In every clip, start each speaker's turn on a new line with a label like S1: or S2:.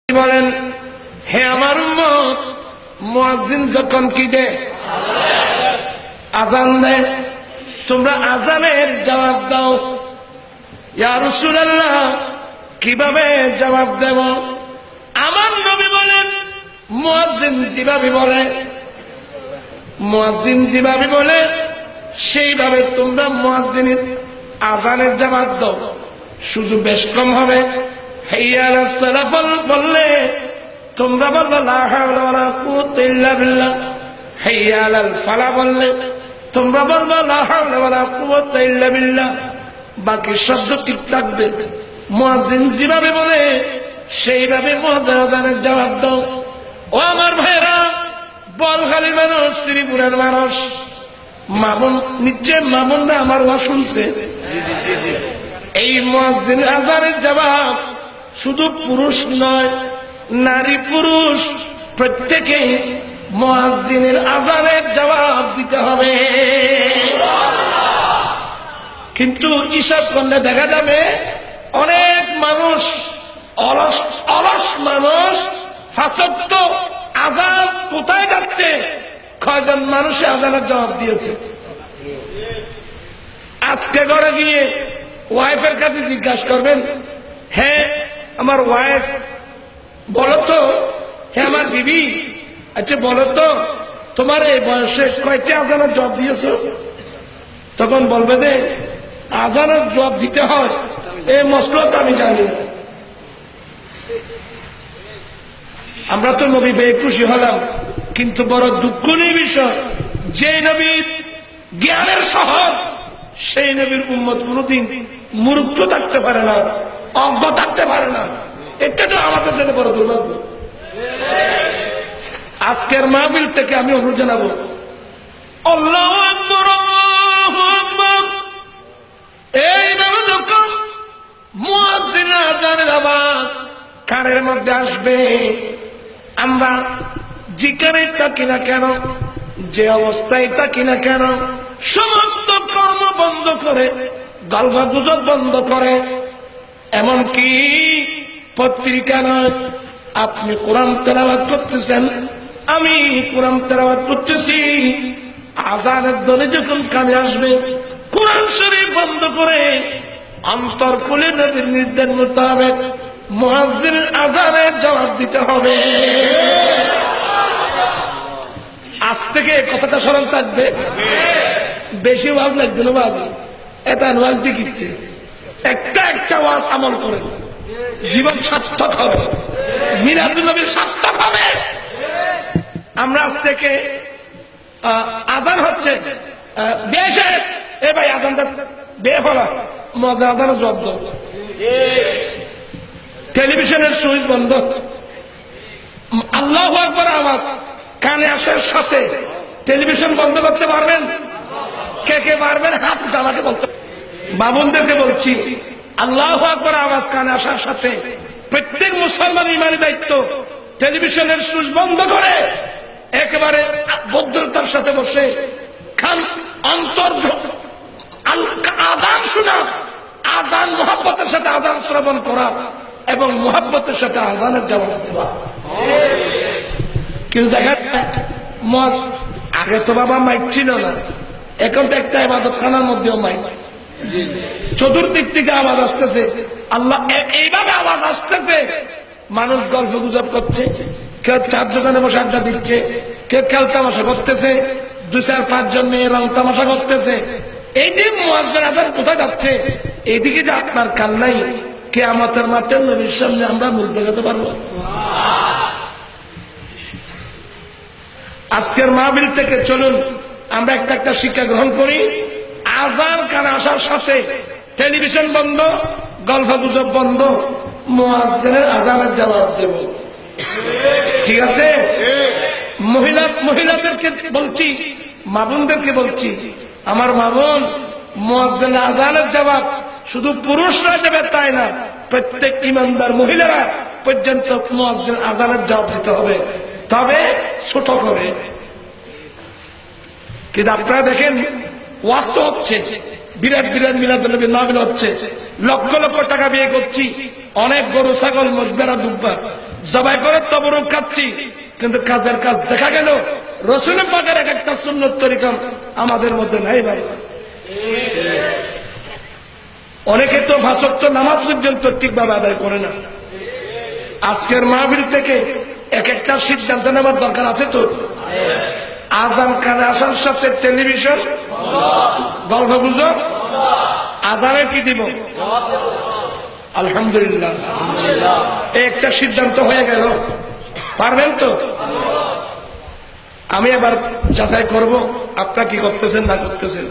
S1: বলেন, হে আমার উম্মত, মুয়াজ্জিন যখন কি দেয়, আযান দেয়, তোমরা আযানের জবাব দাও। ইয়া রাসূলুল্লাহ, কিভাবে জবাব দেব? আমার নবী বলেন, মুয়াজ্জিন যেভাবে বলে, মুয়াজ্জিন যেভাবে বলে সেইভাবে তোমরা মুয়াজ্জিনের আযানের জবাব দাও। শুধু বেশ কম হবে। হাইয়া আলাস সালাহ বললে তোমরা বলবে লা হাওলা ওয়ালা কুওয়াতা ইল্লা বিল্লাহ। হাইয়া আলাল ফালাহ বললে তোমরা বলবে লা হাওলা ওয়ালা কুওয়াতা ইল্লা বিল্লাহ। বাকি শব্দ ঠিক থাকবে। মুয়াজ্জিন যেভাবে বলে সেইভাবে মুয়াজ্জিন আযানের জবাব দাও। ও আমার ভাইরা, বলখালীর মানুষ, শ্রীপুরের মানুষ, মামুন নিশ্চয় মামুনরা আমার ওয়াজ শুনছে। এই মুয়াজ্জিন আযানের জবাব শুধু পুরুষ নয়, নারী পুরুষ প্রত্যেকেই মুয়াজ্জিনের আযানের জবাব দিতে হবে। কিন্তু হিসাব করলে দেখা যাবে অনেক মানুষ, অলস অলস মানুষ, ফাঁসক্ত আযান কোথায় যাচ্ছে, কয়জন মানুষ আযানের জবাব দিয়েছে? আজকে ঘরে গিয়ে ওয়াইফের কাছে জিজ্ঞাসা করবেন, হ্যাঁ আমার ওয়াইফ, বলো তো, হ্যাঁ আমার বিবি, আচ্ছা বলো তো তোমার এই বয়সে কয়টা আযানের জবাব দিয়েছো? তখন বলবে যে আযানের জবাব দিতে হয় এই মসলা তো আমি জানি না। আমরা তো নবী পেয়ে খুশি হলাম, কিন্তু বড় দুঃখনীয় বিষয়, যে নবীর জ্ঞানের শহর, সেই নবীর উম্মত কোনদিন মূর্খ থাকতে পারে না, অজ্ঞ থাকতে পারে না। এটা তো আমাদের জন্য বড় দুর্ভাগ্য। আজকের মাহফিল থেকে আমি অনুরোধ জানাবো, আল্লাহু আকবার, আল্লাহু আকবার। এইভাবে যখন মুয়াজ্জিনের আযানের আওয়াজ কানের মধ্যে আসবে, আমরা যেখানে থাকি না কেন, যে অবস্থায় থাকি না কেন, সমস্ত কর্ম বন্ধ করে, গল্প গুজব বন্ধ করে, এমনকি পত্রিকা নয়, আপনি কোরআন তেলাওয়াত করতেছেন, আমি কোরআন তেলাওয়াত করতেছি, আযানের ধ্বনি যখন কানে আসবে, কোরআন শরীফ বন্ধ করে অন্তর খুলে নবীর নির্দেশ মোতাবেক মুয়াজ্জিনের আযানের জবাব দিতে হবে। আজ থেকে কথাটা স্মরণ থাকবে। বেশি ওয়াজ লাগবে না, ওয়াজ এটা ওয়াজ দিতে একটা একটা ওয়াজ আমল করে জীবন সার্থক হবে, মিলাদুন নবীর সার্থক হবে। আমরা আজ থেকে আযান হচ্ছে, বেশে এ ভাই আযানটা বে ফলা মজা, আযানের জবাব দাও। টেলিভিশনের সুইচ বন্ধ, আল্লাহু আকবার আওয়াজ কানে আসার সাথে টেলিভিশন বন্ধ করতে পারবেন? কে কে পারবেন হাত উঠে আমাকে বলতে। বাবুনদেরকে বলছি, আল্লাহু আকবার আওয়াজ কানে আসার সাথে প্রত্যেক মুসলমান ইমানি দায়িত্ব, টেলিভিশনের সুইচ বন্ধ করে একেবারে ভদ্রতার সাথে বসে খান অন্তর আযান শোনা, আযান মুহাব্বতের সাথে আযান শ্রবণ করা এবং মুহাব্বতের সাথে আযানের জবাব দেওয়া। কিন্তু দেখা আগে তো বাবা মাইক ছিল না, এখন তো একটা ইবাদতখানার মধ্যেও মাইক, চতুর্দিক থেকে আওয়াজ আসতেছে, আল্লাহ এইভাবে আওয়াজ আসতেছে, মানুষ গল্প গুজব করছে, কেউ চার দোকানে বসে আড্ডা দিচ্ছে, কেউ খেল তামাশা করতেছে, 2-4-5 জন মেয়ে রং তামাশা করতেছে। এই যে মুয়াজ্জিন আযান কোথায় যাচ্ছে, এইদিকে যে আপনার কান নাই, কিয়ামতের মাঠে নবীর সামনে আমরা মুখ দেখাতে পারবো? আজকের মাহফিল থেকে চলুন আমরা একটা একটা শিক্ষা গ্রহণ করি। আযান কানে আসার সাথে টেলিভিশন বন্ধ, গল্প গুজব বন্ধ, মুয়াজ্জিনের আযানের জবাব দেব। ঠিক আছে? মহিলাদেরকে বলছি, মা বোনদেরকে বলছি, আমার মা বোন, মুয়াজ্জিনের আযানের জবাব শুধু পুরুষরা দেবে তাই না, প্রত্যেক ইমানদার মহিলারা পর্যন্ত মুয়াজ্জিনের আযানের জবাব দিতে হবে, তবে ছোট করে। কিন্তু আপনারা দেখেন ওয়াজ তো হচ্ছে, বিরাট বিরাট মিলাদুন নবীর মাহফিল হচ্ছে, লক্ষ লক্ষ টাকা ব্যয় করছি, অনেক গরু ছাগল মোষ বেড়া দুব্বা জবাই করে তবরক খাচ্ছি, কিন্তু কাজের কাজ দেখা গেল রসুল পাকের এক একটা সুন্নত তরিকা আমাদের মধ্যে নাই ভাই। অনেকে তো 5 ওয়াক্ত নামাজ পর্যন্ত ঠিকভাবে আদায় করে না। আজকের মাহফিল থেকে এক একটা সিদ্ধান্ত নেওয়ার দরকার আছে তো। আজান কানে আসার সাথে টেলিভিশন, গল্প গুজব, আজানে কি দিব? আলহামদুলিল্লাহ, একটা সিদ্ধান্ত হয়ে গেল। পারবেন তো? আমি এবার যাচাই করব আপনারা কি করতেছেন না করতেছেন।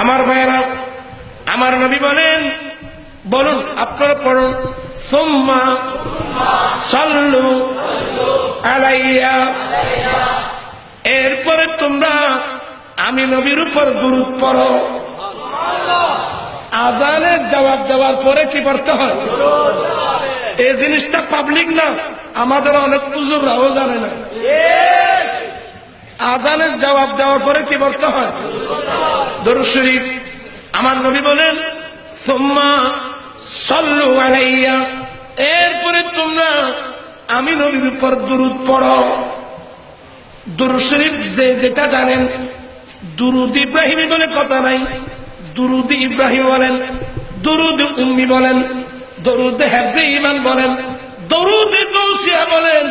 S1: আমার ভাইয়েরা, আমার নবী বলেন, বলুন আপনারা পড়ুন, সুম্মা সাল্লু আলাইয়া, এরপরে তোমরা আমি নবীর উপর দুরূদ পড়ো। আজানের জবাব দেওয়ার পরে কি পড়তে হয়? এই জিনিসটা পাবলিক না, আমাদের অনেক বুজুর্গরাও জানে না। আজানের জবাব দেওয়ার পরে কি পড়তে হয়? দরুদ শরীফ। আমার নবী বলেন, সুম্মা সাল্লু আলাইয়া, এরপরে তোমরা আমি নবীর উপর দুরূদ পড়ো। দুরূদ শরীফ যে যেটা জানেন, দুরূদ ইব্রাহিমী বলে কথা নাই, দুরূদ ইব্রাহিম বলেন, দুরূদ উম্মি বলেন, দরুদ হেফজে ঈমান বলেন, দরুদ গৌসিয়া বলেন,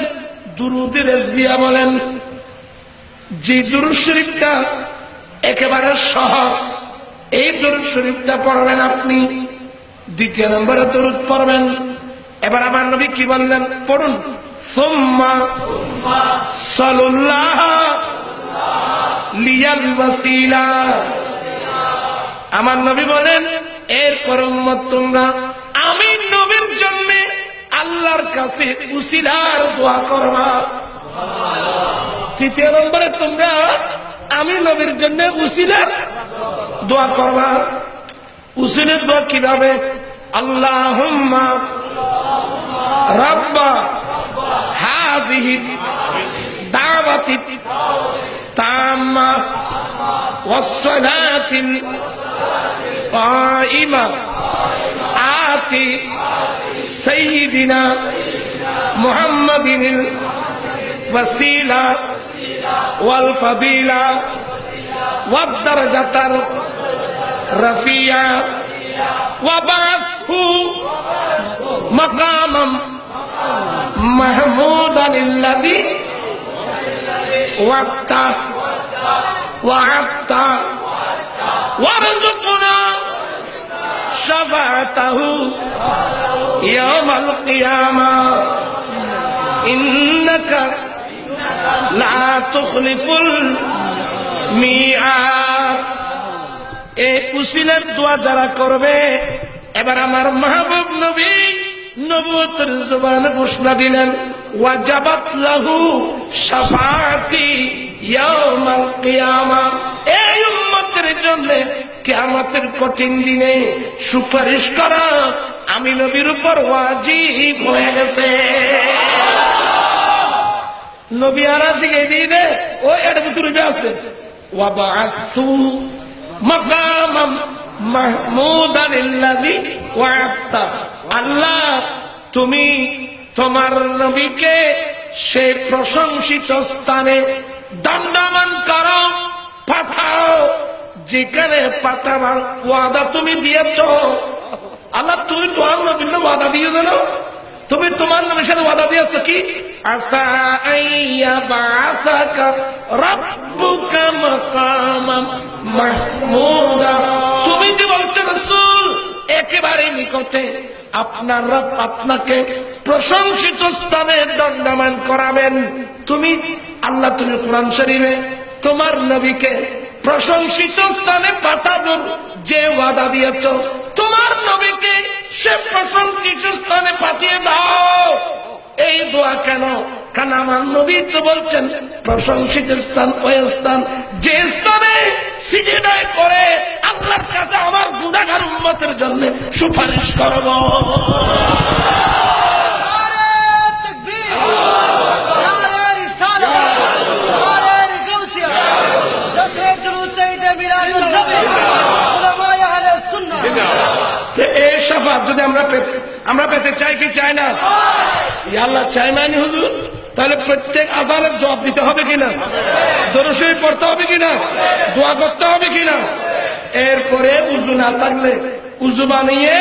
S1: দুরূদ রেজবিয়া বলেন। যে দুরূদ শরীফটা একেবারে সহজ, এই দুরূদ শরীফটা পড়বেন আপনি। দ্বিতীয় নম্বরে দুরূদ পড়বেন। এবার আমার নবী কি বললেন পড়ুন, সুম্মা সাল্লাল্লাহ লিয়াল ওয়াসিলা। আমার নবী বলেন, এরপর উম্মত তোমরা আমি নবীর জন্য আল্লাহর কাছে উসিলার দোয়া করবা। তৃতীয় নম্বরে তোমরা আমি নবীর জন্য উসিলার দোয়া করবা। উসিলের দোয়া কিভাবে? আল্লাহুম্মা রাব্বা হাযিহি দাওয়াতি তাম্মা ওয়াস সালাতিল কাইমা আতি সাইয়্যিদিনা মুহাম্মাদিনিল ওয়াসিলা ওয়াল ফাদিলা ওয়াদ দারাজাতার রাফিয়া ওয়াবাসহু মাকামাম মাহমুদানিল্লাযী ওয়াক্তা ওয়া'আতা ওয়ারযুকনা শাফাআতাহু ইয়াওমাল কিয়ামা ইন্নাকা লা তুখলিফুল মিআদ। এই উসিলার দোয়া যারা করবে, এবার আমার মাহবুব নবী নবুয়তের জবানে ঘোষণা দিলেন, ওয়াজাবাত লাহু শাফাআতি ইয়াওমাল কিয়ামা। এই উম্মতের জন্য কিয়ামতের কঠিন দিনে সুপারিশ করা আমি নবীর উপর ওয়াজিব হয়ে গেছে। নবী আর শিখিয়ে দিয়ে দে, ও এর ভিতরে আছে ওয়াবাআসু মাকামাম মাহমুদানিল্লাযী ওয়া'আতা। আল্লাহ তুমি তোমার নবীকে সেই প্রশংসিত স্থানে দণ্ডায়মান করো, পাঠাও যেখানে পাঠাবার ওয়াদা তুমি দিয়েছ। আল্লাহ তুমি তোমার নবীর ওয়াদা দিয়েছো না? তুমি তোমার নবীর সাথে ওয়াদা দিয়েছো কি? আসা আইয়া বাসাকা রাব্বুকা মাকামাম মাহমুদা। তুমি কি বলছো রাসূল, একেবারে নিকটে আপনার রব আপনাকে প্রশংসিত স্থানে দণ্ডায়মান করাবেন। তুমি আল্লাহ তুমি কোরআন শরীফে তোমার নবীকে প্রশংসিত স্থানে পাঠাবো যে ওয়াদা দিয়েছ, তোমার নবীকে সে প্রশংসিত স্থানে পাঠিয়ে দাও। এই দোয়া কেন? কারণ আমার নবী তো বলছেন প্রশংসিত স্থান ওই স্থান যে স্থানে সিজদায় করে আল্লাহর কাছে আমার গুনাহগার উম্মতের জন্য সুপারিশ করব। এই শাফাত যদি আমরা পেতে চাই কি চাই না? ইয়া আল্লাহ চাই মানে হুজুর, তাহলে প্রত্যেক আযানের জবাব দিতে হবে কিনা? দরুদ শরীফ পড়তে হবে কিনা? দোয়া করতে হবে কিনা? এরপরে উযু না থাকলে উযু বানিয়ে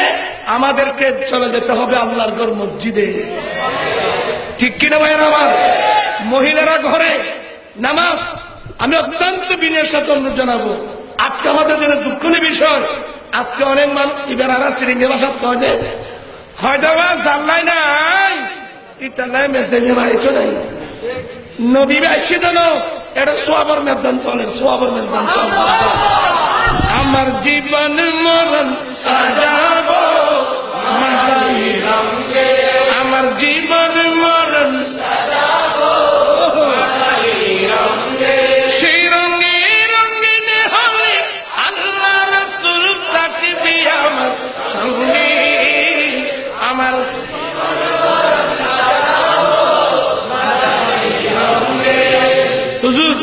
S1: আমাদেরকে চলে যেতে হবে আল্লাহর ঘর মসজিদে। ঠিক কিনা ভাইয়েরা আমার? মহিলারা ঘরে নামাজ, আমি অত্যন্ত বিনয়ের সাথে অনুরোধ জানাবো, আজকে আমাদের জন্য দুঃখের বিষয়, আজকে অনেক মানুষ ইবেরারা সিরিঞ্জে ভাষা খোঁজে হয়তোবা জানলাই নাই ইতালাই মেসেজে বাড়িতে নাই নবী আসছে যেন এটা সোয়াবর মেদান চলে, সোয়াবর মেদান চলে। আমার জীবন মরণ সাজাবো মাদানি রঙে, আমার জীবন মরণ সাজাবো মাদানি রঙে, সেই রঙে রঙিন হলে আল্লাহ রাসূল থাকবি আমার সঙ্গে, আমার হুজুর